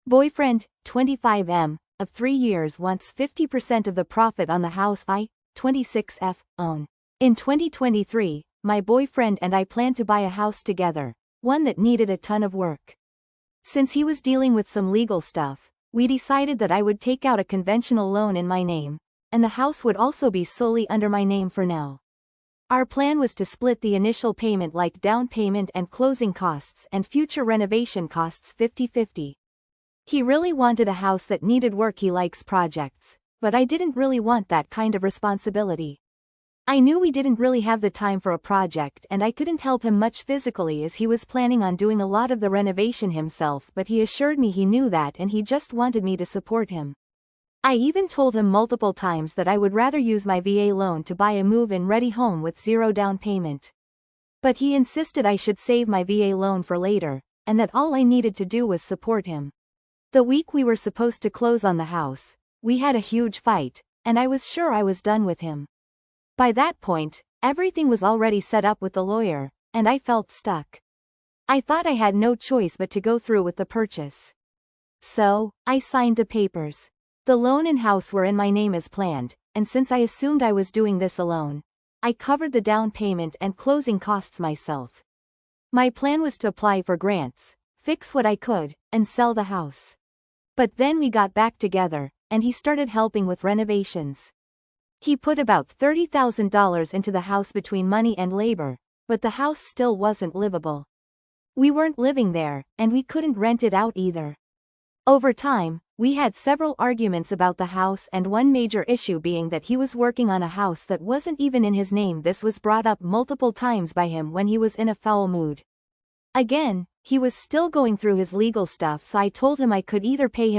Boyfriend, 25M, of 3 years wants 50% of the profit on the house I, 26F, own. In 2023, my boyfriend and I planned to buy a house together, one that needed a ton of work. Since he was dealing with some legal stuff, we decided that I would take out a conventional loan in my name, and the house would also be solely under my name for now. Our plan was to split the initial payment, like down payment and closing costs and future renovation costs, 50-50. He really wanted a house that needed work. He likes projects, but I didn't really want that kind of responsibility. I knew we didn't really have the time for a project, and I couldn't help him much physically as he was planning on doing a lot of the renovation himself, but he assured me he knew that and he just wanted me to support him. I even told him multiple times that I would rather use my VA loan to buy a move-in ready home with zero down payment. But he insisted I should save my VA loan for later, and that all I needed to do was support him. The week we were supposed to close on the house, we had a huge fight, and I was sure I was done with him. By that point, everything was already set up with the lawyer, and I felt stuck. I thought I had no choice but to go through with the purchase. So, I signed the papers. The loan and house were in my name as planned, and since I assumed I was doing this alone, I covered the down payment and closing costs myself. My plan was to apply for grants, fix what I could, and sell the house. But then we got back together, and he started helping with renovations. He put about $30,000 into the house between money and labor, but the house still wasn't livable. We weren't living there, and we couldn't rent it out either. Over time, we had several arguments about the house, and one major issue being that he was working on a house that wasn't even in his name. This was brought up multiple times by him when he was in a foul mood. Again, he was still going through his legal stuff, so I told him I could either pay him